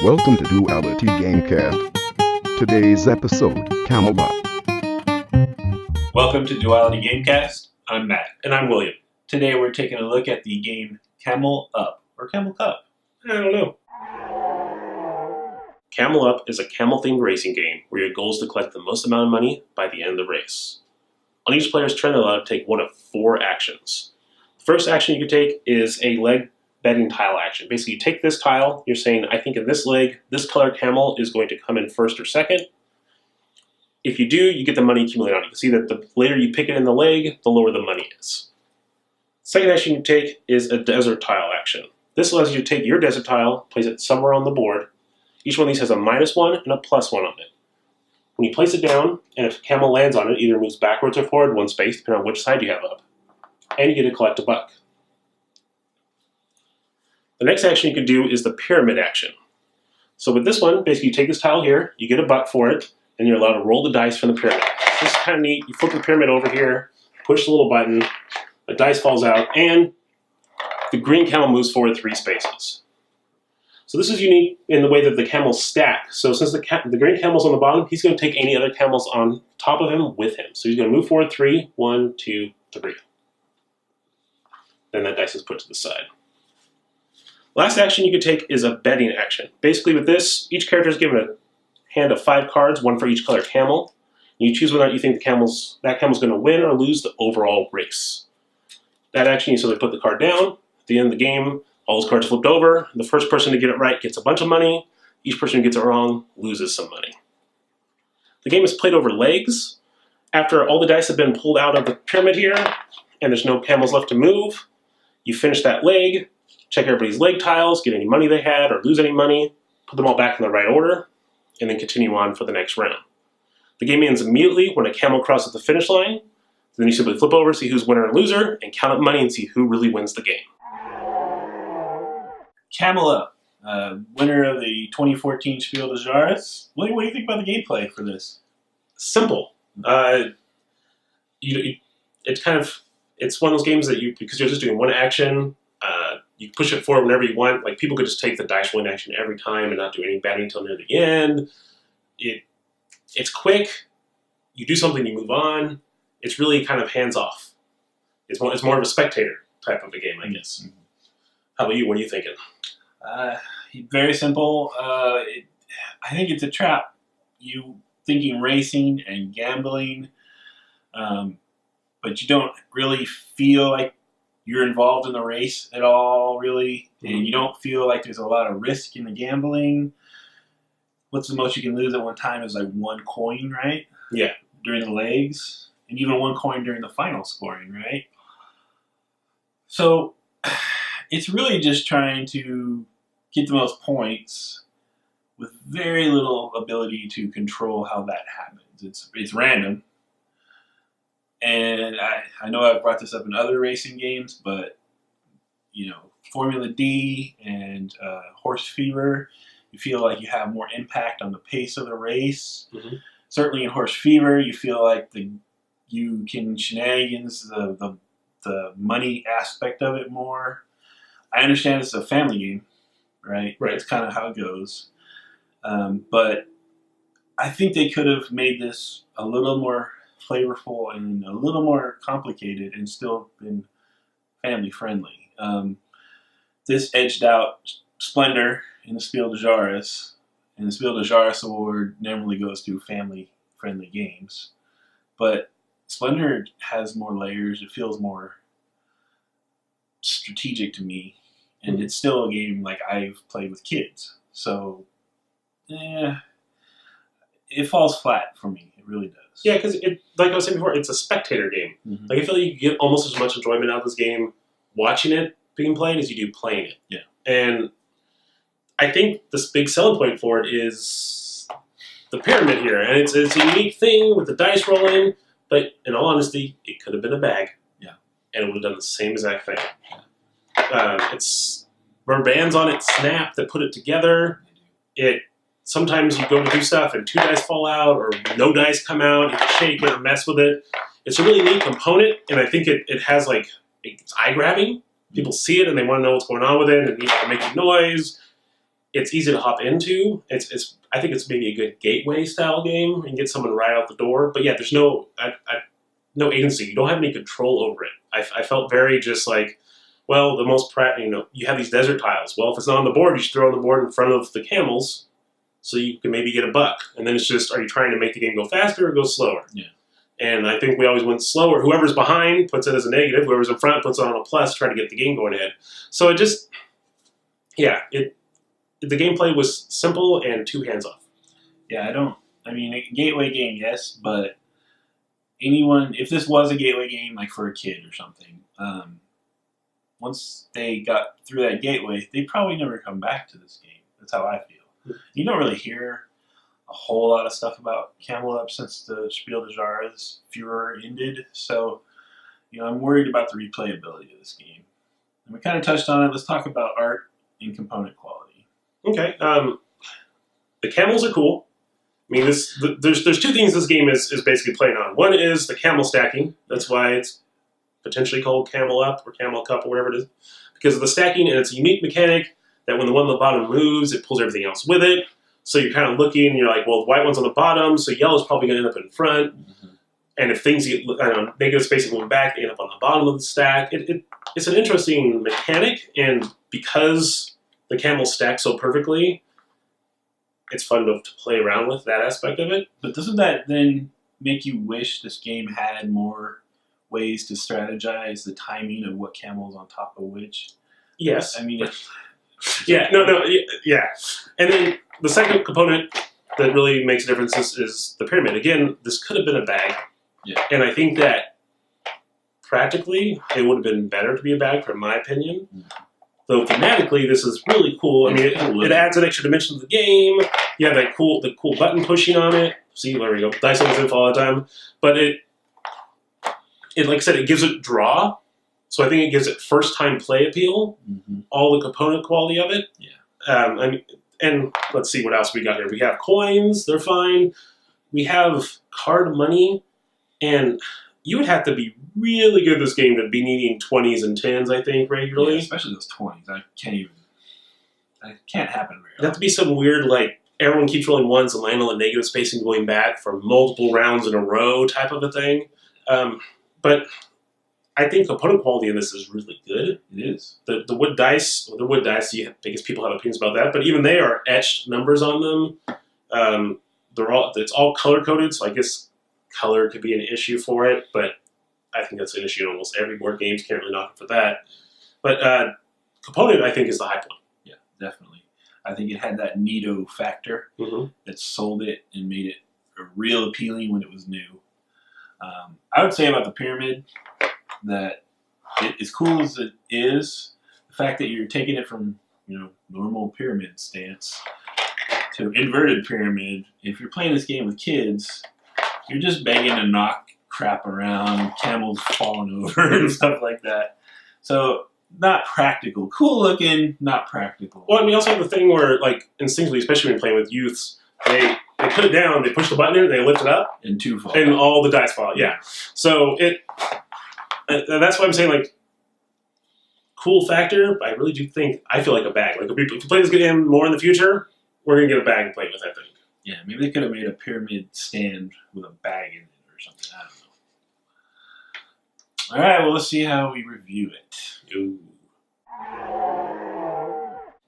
Welcome to Duality Gamecast. Today's episode, Camel Up. Welcome to Duality Gamecast. I'm Matt. And I'm William. Today we're taking a look at the game Camel Up, or Camel Cup. I don't know. Camel Up is a camel-themed racing game where your goal is to collect the most amount of money by the end of the race. On each player's turn, they're allowed to take one of 4 actions. The first action you can take is a leg betting tile action. Basically, you take this tile, you're saying, I think in this leg, this color camel is going to come in first or second. If you do, you get the money accumulated on it. You can see that the later you pick it in the leg, the lower the money is. Second action you take is a desert tile action. This allows you to take your desert tile, place it somewhere on the board. Each one of these has a -1 and a +1 on it. When you place it down, and if a camel lands on it, either moves backwards or forward 1 space, depending on which side you have up. And you get to collect a buck. The next action you can do is the pyramid action. So with this one, basically you take this tile here, you get a buck for it, and you're allowed to roll the dice from the pyramid. This is kind of neat. You flip the pyramid over here, push the little button, the dice falls out, and the green camel moves forward 3 spaces. So this is unique in the way that the camels stack. So since the green camel's on the bottom, he's going to take any other camels on top of him with him. So he's going to move forward 3, 1, 2, 3. Then that dice is put to the side. Last action you can take is a betting action. Basically with this, each character is given a hand of 5 cards, 1 for each color camel. You choose whether or not you think that camel's going to win or lose the overall race. That action, you simply put the card down. At the end of the game, all those cards flipped over. The first person to get it right gets a bunch of money. Each person who gets it wrong loses some money. The game is played over legs. After all the dice have been pulled out of the pyramid here, and there's no camels left to move, you finish that leg, check everybody's leg tiles, get any money they had or lose any money, put them all back in the right order, and then continue on for the next round. The game ends immediately when a camel crosses the finish line. Then you simply flip over, see who's winner and loser, and count up money and see who really wins the game. Camel Up, winner of the 2014 Spiel des Jahres. What do you think about the gameplay for this? Simple. It's one of those games that because you're just doing one action, you push it forward whenever you want. Like people could just take the dice rolling action every time and not do any betting until near the end. It's quick. You do something, you move on. It's really kind of hands off. It's more of a spectator type of a game, I guess. Mm-hmm. How about you? What are you thinking? Very simple. I think it's a trap. You thinking racing and gambling, but you don't really feel like you're involved in the race at all, really. Mm-hmm. And you don't feel like there's a lot of risk in the gambling. What's the most you can lose at one time is like 1 coin, right? Yeah. During the legs. And even 1 coin during the final scoring, right? So it's really just trying to get the most points with very little ability to control how that happens. It's random. And I know I've brought this up in other racing games, but Formula D and Horse Fever, you feel like you have more impact on the pace of the race. Mm-hmm. Certainly in Horse Fever, you feel like you can shenanigans the money aspect of it more. I understand it's a family game, right? Right. It's kind of how it goes. But I think they could have made this a little more flavorful and a little more complicated and still been family friendly. This edged out Splendor in the Spiel des Jahres, and the Spiel des Jahres award normally goes to family friendly games. But Splendor has more layers. It feels more strategic to me. And it's still a game like I've played with kids. So, it falls flat for me. It really does. Yeah, because like I was saying before, it's a spectator game. Mm-hmm. Like I feel like you get almost as much enjoyment out of this game watching it being played as you do playing it. Yeah. And I think this big selling point for it is the pyramid here. And it's a unique thing with the dice rolling, but in all honesty, it could have been a bag. Yeah. And it would have done the same exact thing. It's rubber bands on it snap that put it together. Sometimes you go to do stuff and 2 dice fall out or no dice come out. You can shake it or mess with it. It's a really neat component, and I think it has it's eye grabbing. People see it and they want to know what's going on with it and making noise. It's easy to hop into. I think it's maybe a good gateway style game and get someone right out the door. But yeah, there's no agency. You don't have any control over it. I felt very just like, well, you have these desert tiles. Well, if it's not on the board, you should throw it on the board in front of the camels, so you can maybe get a buck. And then it's just, are you trying to make the game go faster or go slower? Yeah. And I think we always went slower. Whoever's behind puts it as a negative. Whoever's in front puts it on a plus, trying to get the game going ahead. So it just, the gameplay was simple and too hands-off. Yeah, a gateway game, yes, but if this was a gateway game, like for a kid or something, once they got through that gateway, they'd probably never come back to this game. That's how I feel. You don't really hear a whole lot of stuff about Camel Up since the Spiel des Jahres Furor ended, so I'm worried about the replayability of this game. And we kind of touched on it. Let's talk about art and component quality. Okay. The camels are cool. I mean, there's two things this game is basically playing on. One is the camel stacking. That's why it's potentially called Camel Up or Camel Cup or whatever it is. Because of the stacking, and it's a unique mechanic that when the one on the bottom moves, it pulls everything else with it. So you're kind of looking, and you're like, well, the white one's on the bottom, so yellow's probably going to end up in front. Mm-hmm. And if things get negative spacing going back, they end up on the bottom of the stack. It's an interesting mechanic, and because the camels stack so perfectly, it's fun to play around with that aspect of it. But doesn't that then make you wish this game had more ways to strategize the timing of what camel's on top of which? Yes. I mean, yeah. And then the second component that really makes a difference is the pyramid. Again, this could have been a bag. Yeah. And I think that practically it would have been better to be a bag, in my opinion. Mm. Though thematically, this is really cool. I mean, it adds an extra dimension to the game. You have the cool button pushing on it. See, there we go. Dice always in all the time. But it like I said, it gives it draw. So I think it gives it first time play appeal. Mm-hmm. All the component quality of it. Yeah. And let's see what else we got here. We have coins. They're fine. We have card money, and you would have to be really good at this game to be needing 20s and 10s, I think, regularly. Yeah, especially those 20s. That can't happen very often. It'd have to be some weird, like, everyone keeps rolling ones and land on the negative spacing going back for multiple rounds in a row type of a thing. But I think component quality in this is really good. It is. The wood dice, I guess people have opinions about that, but even they are etched numbers on them. It's all color-coded, so I guess color could be an issue for it, but I think that's an issue in almost every board game. Can't really knock it for that. But component, I think, is the high point. Yeah, definitely. I think it had that neato factor that sold it and made it real appealing when it was new. I would say about the pyramid that as cool as it is, the fact that you're taking it from normal pyramid stance to inverted pyramid. If you're playing this game with kids, you're just begging to knock crap around, camels falling over and stuff like that. So not practical. Cool looking, not practical. Well, and we also have the thing where, like, instinctually, especially when playing with youths, they put it down, they push the button in, they lift it up, and two fall. And all the dice fall. Yeah. So that's why I'm saying, like, cool factor. I really do think I feel like a bag. Like, if we play this game more in the future, we're gonna get a bag to play with, I think. Yeah, maybe they could have made a pyramid stand with a bag in it or something. I don't know. All right, well, let's see how we review it. Ooh.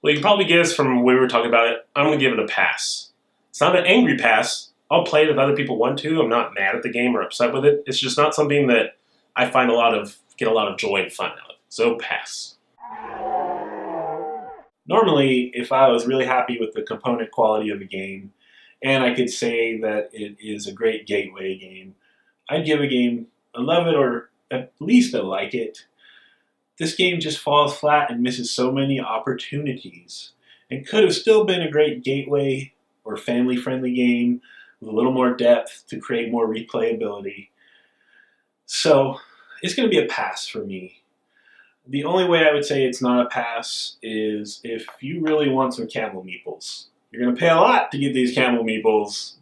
Well, you can probably guess from when we were talking about it, I'm going to give it a pass. It's not an angry pass. I'll play it if other people want to. I'm not mad at the game or upset with it. It's just not something that I find get a lot of joy and fun out of. So, pass. Normally, if I was really happy with the component quality of the game, and I could say that it is a great gateway game, I'd give a game a love it or at least a like it. This game just falls flat and misses so many opportunities. It could have still been a great gateway or family-friendly game with a little more depth to create more replayability. So it's going to be a pass for me. The only way I would say it's not a pass is if you really want some camel meeples. You're going to pay a lot to get these camel meeples,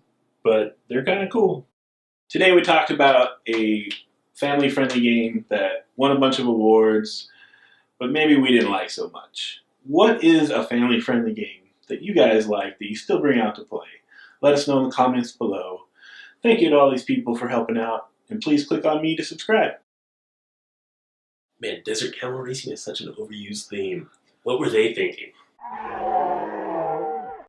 but they're kind of cool. Today we talked about a family-friendly game that won a bunch of awards, but maybe we didn't like so much. What is a family-friendly game? that you guys like that you still bring out to play. Let us know in the comments below. Thank you to all these people for helping out, and please click on me to subscribe. Man, desert camel racing is such an overused theme. What were they thinking?